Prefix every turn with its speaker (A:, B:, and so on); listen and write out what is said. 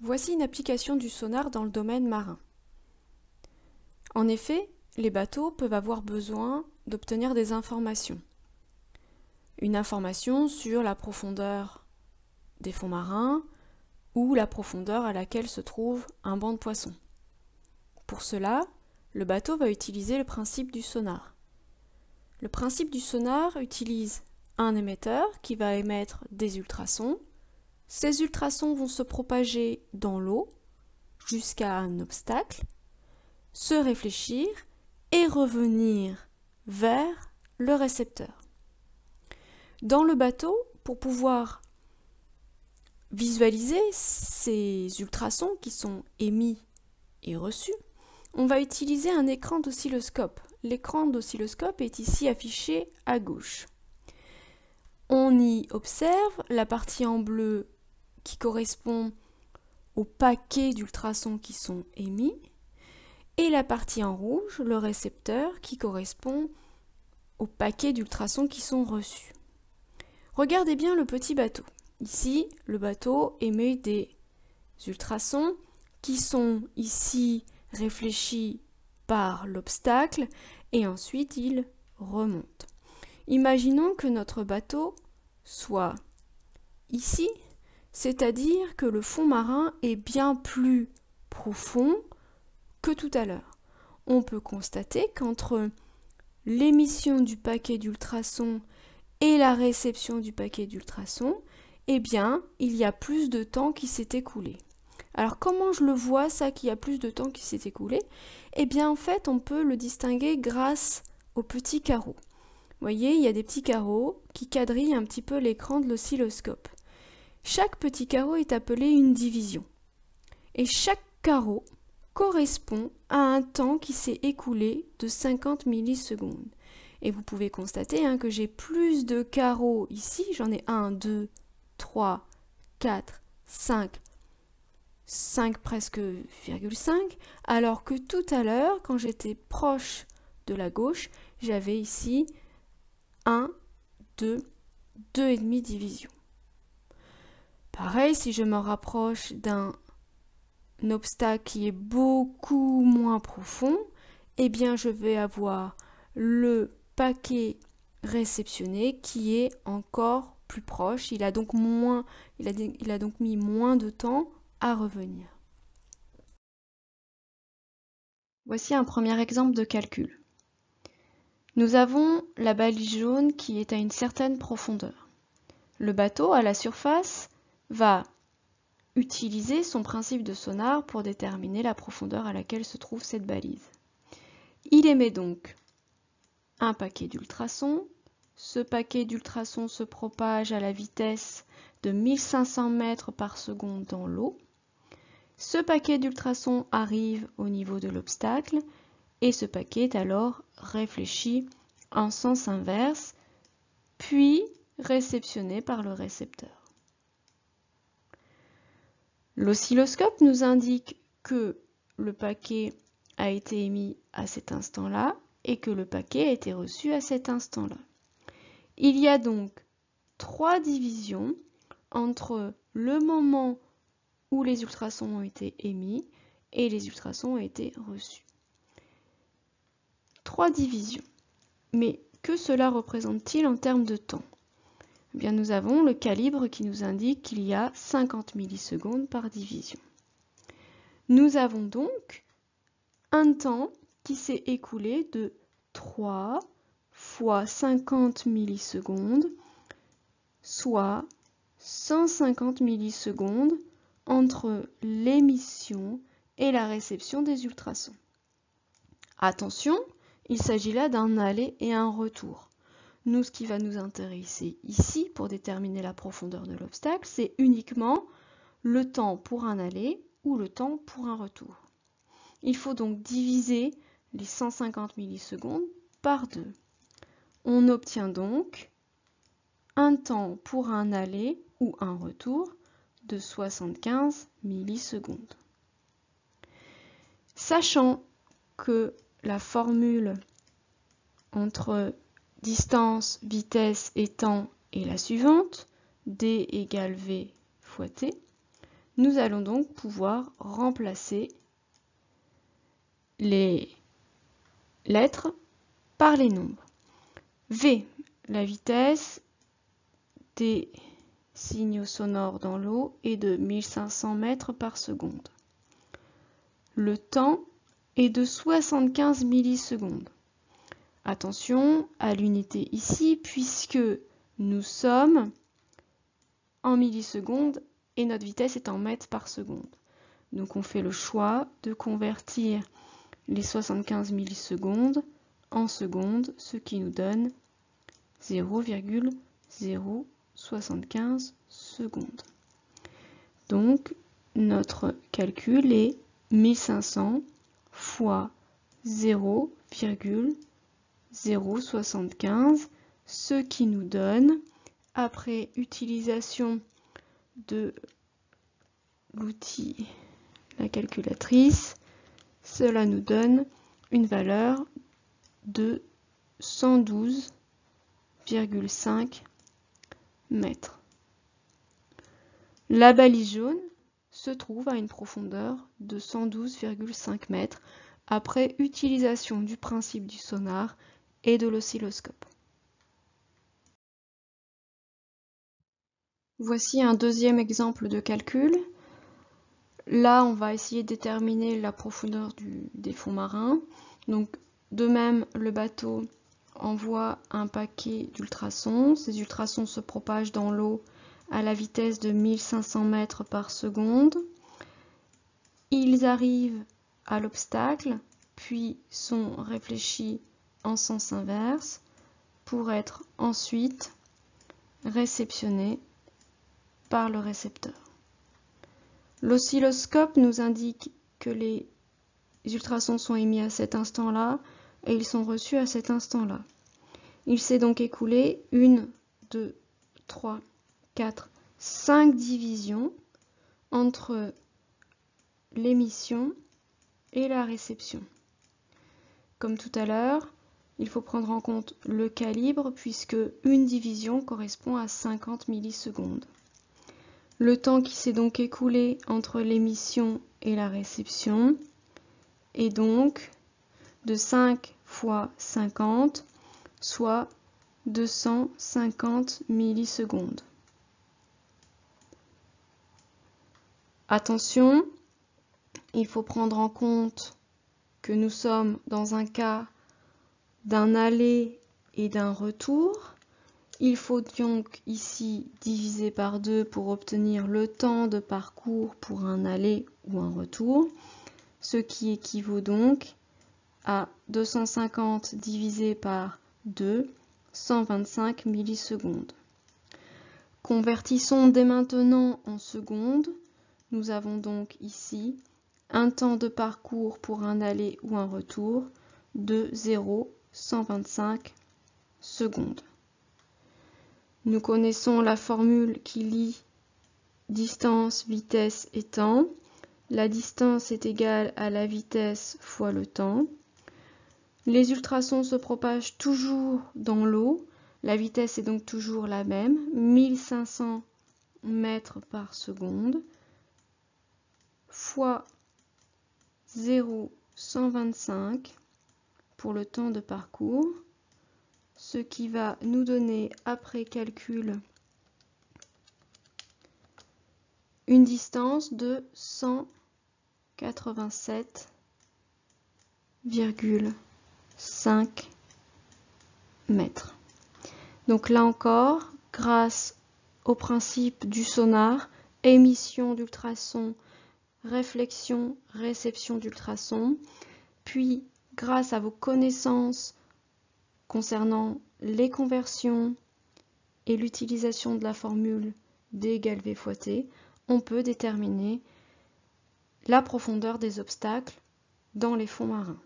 A: Voici une application du sonar dans le domaine marin. En effet, les bateaux peuvent avoir besoin d'obtenir des informations. Une information sur la profondeur des fonds marins ou la profondeur à laquelle se trouve un banc de poissons. Pour cela, le bateau va utiliser le principe du sonar. Le principe du sonar utilise un émetteur qui va émettre des ultrasons. Ces ultrasons vont se propager dans l'eau jusqu'à un obstacle, se réfléchir et revenir vers le récepteur. Dans le bateau, pour pouvoir visualiser ces ultrasons qui sont émis et reçus, on va utiliser un écran d'oscilloscope. L'écran d'oscilloscope est ici affiché à gauche. On y observe la partie en bleu qui correspond au paquet d'ultrasons qui sont émis et la partie en rouge, le récepteur, qui correspond au paquet d'ultrasons qui sont reçus. Regardez bien le petit bateau. Ici, le bateau émet des ultrasons qui sont ici réfléchis par l'obstacle et ensuite il remonte. Imaginons que notre bateau soit ici, c'est-à-dire que le fond marin est bien plus profond que tout à l'heure. On peut constater qu'entre l'émission du paquet d'ultrasons et la réception du paquet d'ultrasons, eh bien, il y a plus de temps qui s'est écoulé. Alors, comment je le vois, ça, qu'il y a plus de temps qui s'est écoulé? Eh bien, en fait, on peut le distinguer grâce aux petits carreaux. Vous voyez, il y a des petits carreaux qui quadrillent un petit peu l'écran de l'oscilloscope. Chaque petit carreau est appelé une division. Et chaque carreau correspond à un temps qui s'est écoulé de 50 millisecondes. Et vous pouvez constater que j'ai plus de carreaux ici, j'en ai 1, 2, 3, 4, 5 presque 0,5, alors que tout à l'heure, quand j'étais proche de la gauche, j'avais ici 1, 2, 2,5 divisions. Pareil, si je me rapproche d'un obstacle qui est beaucoup moins profond, eh bien je vais avoir le paquet réceptionné qui est encore plus proche. Il a donc mis moins de temps à revenir. Voici un premier exemple de calcul. Nous avons la balise jaune qui est à une certaine profondeur. Le bateau, à la surface, va utiliser son principe de sonar pour déterminer la profondeur à laquelle se trouve cette balise. Il émet donc un paquet d'ultrasons. Ce paquet d'ultrasons se propage à la vitesse de 1500 mètres par seconde dans l'eau. Ce paquet d'ultrasons arrive au niveau de l'obstacle et ce paquet est alors réfléchi en sens inverse, puis réceptionné par le récepteur. L'oscilloscope nous indique que le paquet a été émis à cet instant-là et que le paquet a été reçu à cet instant-là. Il y a donc 3 divisions entre le moment où les ultrasons ont été émis et les ultrasons ont été reçus. 3 divisions. Mais que cela représente-t-il en termes de temps? Eh bien, nous avons le calibre qui nous indique qu'il y a 50 millisecondes par division. Nous avons donc un temps qui s'est écoulé de 3 fois 50 millisecondes, soit 150 millisecondes entre l'émission et la réception des ultrasons. Attention, il s'agit là d'un aller et un retour. Nous, ce qui va nous intéresser ici pour déterminer la profondeur de l'obstacle, c'est uniquement le temps pour un aller ou le temps pour un retour. Il faut donc diviser les 150 millisecondes par 2. On obtient donc un temps pour un aller ou un retour de 75 millisecondes. Sachant que la formule entre distance, vitesse et temps est la suivante, d égale v fois t, Nous allons donc pouvoir remplacer les lettres par les nombres. V, la vitesse des signaux sonores dans l'eau est de 1500 mètres par seconde. Le temps est de 75 millisecondes. Attention à l'unité ici puisque nous sommes en millisecondes et notre vitesse est en mètres par seconde. Donc on fait le choix de convertir les 75 millisecondes en secondes, ce qui nous donne 0,075 secondes. Donc notre calcul est 1500 fois 0,075, ce qui nous donne, après utilisation de l'outil, la calculatrice, cela nous donne une valeur de 112,5 mètres. La balise jaune se trouve à une profondeur de 112,5 mètres après utilisation du principe du sonar et de l'oscilloscope. Voici un deuxième exemple de calcul. Là, on va essayer de déterminer la profondeur des fonds marins. Donc, de même, le bateau envoie un paquet d'ultrasons. Ces ultrasons se propagent dans l'eau à la vitesse de 1500 mètres par seconde. Ils arrivent à l'obstacle, puis sont réfléchis en sens inverse pour être ensuite réceptionnés par le récepteur. L'oscilloscope nous indique que les ultrasons sont émis à cet instant-là et ils sont reçus à cet instant-là. Il s'est donc écoulé 1, 2, 3, 4, 5 divisions entre l'émission et la réception. Comme tout à l'heure, il faut prendre en compte le calibre puisque une division correspond à 50 millisecondes. Le temps qui s'est donc écoulé entre l'émission et la réception est donc de 5 fois 50, soit 250 millisecondes. Attention, il faut prendre en compte que nous sommes dans un cas d'un aller et d'un retour. Il faut donc ici diviser par 2 pour obtenir le temps de parcours pour un aller ou un retour, ce qui équivaut donc à 250 divisé par 2, 125 millisecondes. Convertissons dès maintenant en secondes. Nous avons donc ici un temps de parcours pour un aller ou un retour de 0,125 secondes. Nous connaissons la formule qui lie distance, vitesse et temps. La distance est égale à la vitesse fois le temps. Les ultrasons se propagent toujours dans l'eau. La vitesse est donc toujours la même, 1500 mètres par seconde, fois 0,125 pour le temps de parcours, ce qui va nous donner, après calcul, une distance de 187,5 mètres. Donc là encore, grâce au principe du sonar, émission d'ultrasons, réflexion, réception d'ultrasons, puis grâce à vos connaissances concernant les conversions et l'utilisation de la formule D égale V fois T, on peut déterminer la profondeur des obstacles dans les fonds marins.